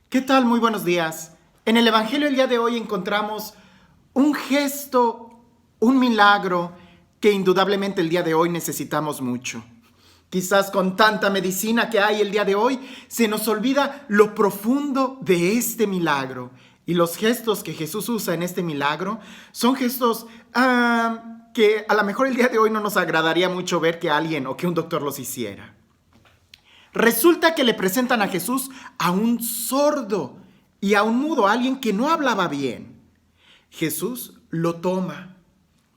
¿Qué tal? Muy buenos días. En el Evangelio del día de hoy encontramos un gesto, un milagro que indudablemente el día de hoy necesitamos mucho. Quizás con tanta medicina que hay el día de hoy, se nos olvida lo profundo de este milagro. Y los gestos que Jesús usa en este milagro son gestos que a lo mejor el día de hoy no nos agradaría mucho ver que alguien o que un doctor los hiciera. Resulta que le presentan a Jesús a un sordo y a un mudo, a alguien que no hablaba bien. Jesús lo toma,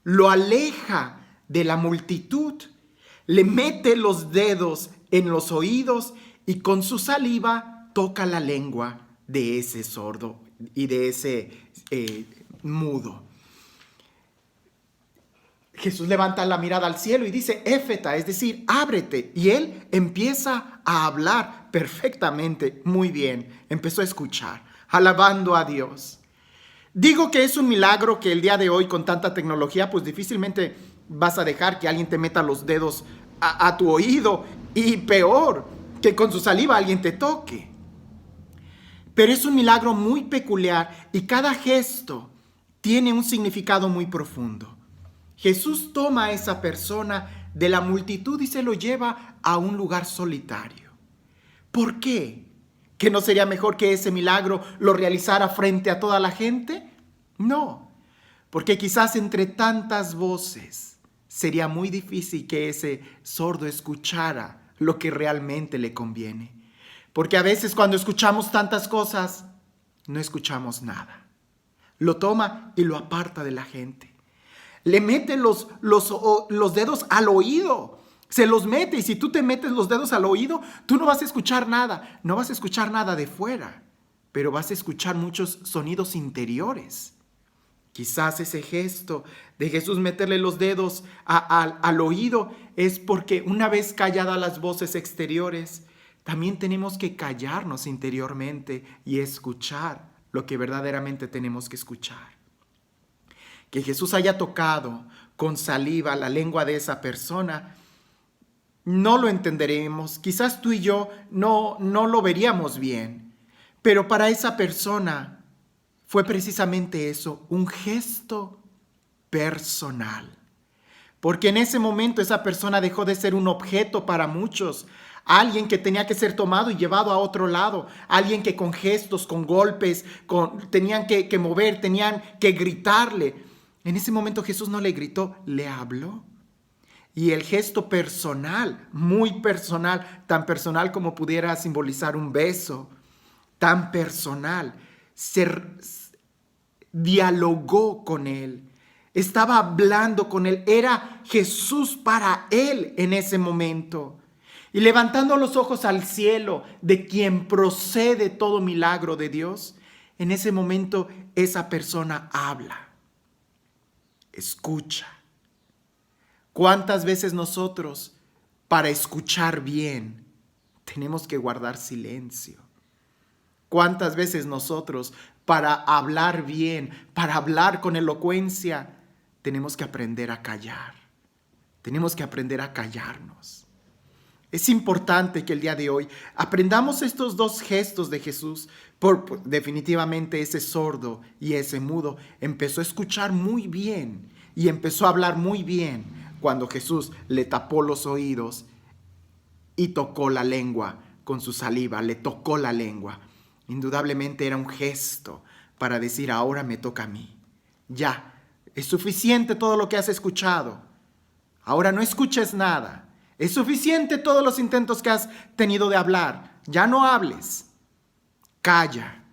lo aleja de la multitud, le mete los dedos en los oídos y con su saliva toca la lengua de ese sordo y de ese mudo. Jesús levanta la mirada al cielo y dice, éfeta, es decir, ábrete. Y él empieza a hablar perfectamente, muy bien. Empezó a escuchar, alabando a Dios. Digo que es un milagro que el día de hoy con tanta tecnología, pues difícilmente vas a dejar que alguien te meta los dedos a tu oído y peor, que con su saliva alguien te toque. Pero es un milagro muy peculiar y cada gesto tiene un significado muy profundo. Jesús toma a esa persona de la multitud y se lo lleva a un lugar solitario. ¿Por qué? ¿Que no sería mejor que ese milagro lo realizara frente a toda la gente? No, porque quizás entre tantas voces sería muy difícil que ese sordo escuchara lo que realmente le conviene. Porque a veces cuando escuchamos tantas cosas, no escuchamos nada. Lo toma y lo aparta de la gente. Le mete los dedos al oído. Se los mete y si tú te metes los dedos al oído, tú no vas a escuchar nada. No vas a escuchar nada de fuera, pero vas a escuchar muchos sonidos interiores. Quizás ese gesto de Jesús meterle los dedos al oído es porque una vez calladas las voces exteriores, también tenemos que callarnos interiormente y escuchar lo que verdaderamente tenemos que escuchar. Que Jesús haya tocado con saliva la lengua de esa persona, no lo entenderemos. Quizás tú y yo no lo veríamos bien. Pero para esa persona fue precisamente eso, un gesto personal. Porque en ese momento esa persona dejó de ser un objeto para muchos, alguien que tenía que ser tomado y llevado a otro lado, alguien que con gestos, con golpes, tenían que mover, tenían que gritarle. En ese momento Jesús no le gritó, le habló. Y el gesto personal, muy personal, tan personal como pudiera simbolizar un beso, tan personal, dialogó con él, estaba hablando con él, era Jesús para él en ese momento. Y levantando los ojos al cielo, de quien procede todo milagro de Dios, en ese momento esa persona habla. Escucha. ¿Cuántas veces nosotros, para escuchar bien, tenemos que guardar silencio? ¿Cuántas veces nosotros, para hablar bien, para hablar con elocuencia, tenemos que aprender a callar? Tenemos que aprender a callarnos. Es importante que el día de hoy aprendamos estos dos gestos de Jesús. Definitivamente ese sordo y ese mudo empezó a escuchar muy bien y empezó a hablar muy bien cuando Jesús le tapó los oídos y tocó la lengua con su saliva, le tocó la lengua. Indudablemente era un gesto para decir, ahora me toca a mí. Ya, es suficiente todo lo que has escuchado. Ahora no escuches nada. Es suficiente todos los intentos que has tenido de hablar. Ya no hables. Calla.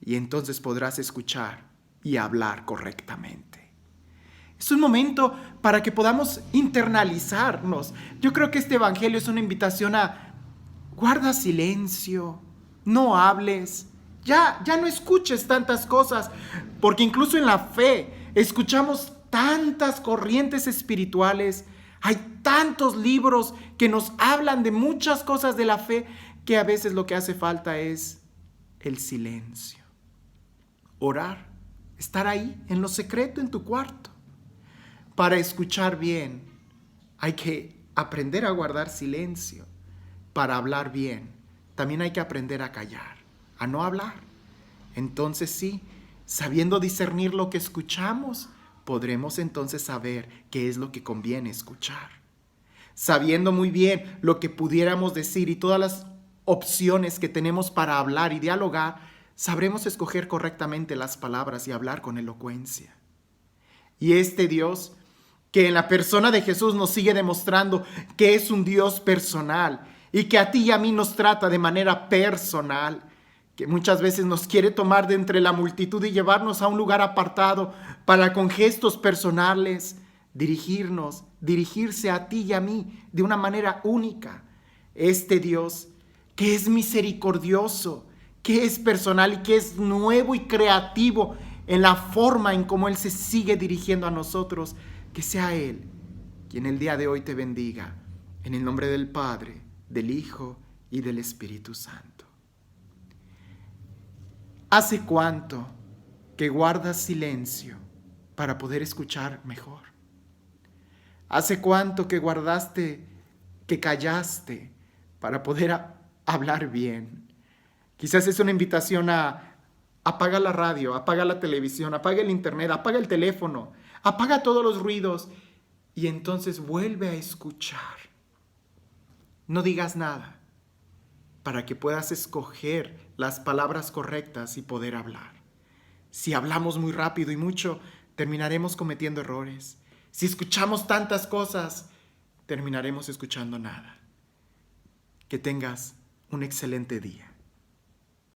Y entonces podrás escuchar y hablar correctamente. Es un momento para que podamos internalizarnos. Yo creo que este evangelio es una invitación a guarda silencio, no hables, ya no escuches tantas cosas, porque incluso en la fe escuchamos tantas corrientes espirituales, hay tantos libros que nos hablan de muchas cosas de la fe que a veces lo que hace falta es el silencio. Orar, estar ahí en lo secreto en tu cuarto. Para escuchar bien hay que aprender a guardar silencio. Para hablar bien también hay que aprender a callar. a no hablar. Entonces sí, sabiendo discernir lo que escuchamos, podremos entonces saber qué es lo que conviene escuchar. Sabiendo muy bien lo que pudiéramos decir y todas las opciones que tenemos para hablar y dialogar, sabremos escoger correctamente las palabras y hablar con elocuencia. Y este Dios, que en la persona de Jesús nos sigue demostrando que es un Dios personal y que a ti y a mí nos trata de manera personal, que muchas veces nos quiere tomar de entre la multitud y llevarnos a un lugar apartado para con gestos personales dirigirse a ti y a mí de una manera única. Este Dios que es misericordioso, que es personal y que es nuevo y creativo en la forma en cómo Él se sigue dirigiendo a nosotros, que sea Él quien el día de hoy te bendiga, en el nombre del Padre, del Hijo y del Espíritu Santo. ¿Hace cuánto que guardas silencio para poder escuchar mejor? ¿Hace cuánto que callaste para poder hablar bien? Quizás es una invitación a apaga la radio, apaga la televisión, apaga el internet, apaga el teléfono, apaga todos los ruidos y entonces vuelve a escuchar. No digas nada para que puedas escoger las palabras correctas y poder hablar. Si hablamos muy rápido y mucho, terminaremos cometiendo errores. Si escuchamos tantas cosas, terminaremos escuchando nada. Que tengas un excelente día.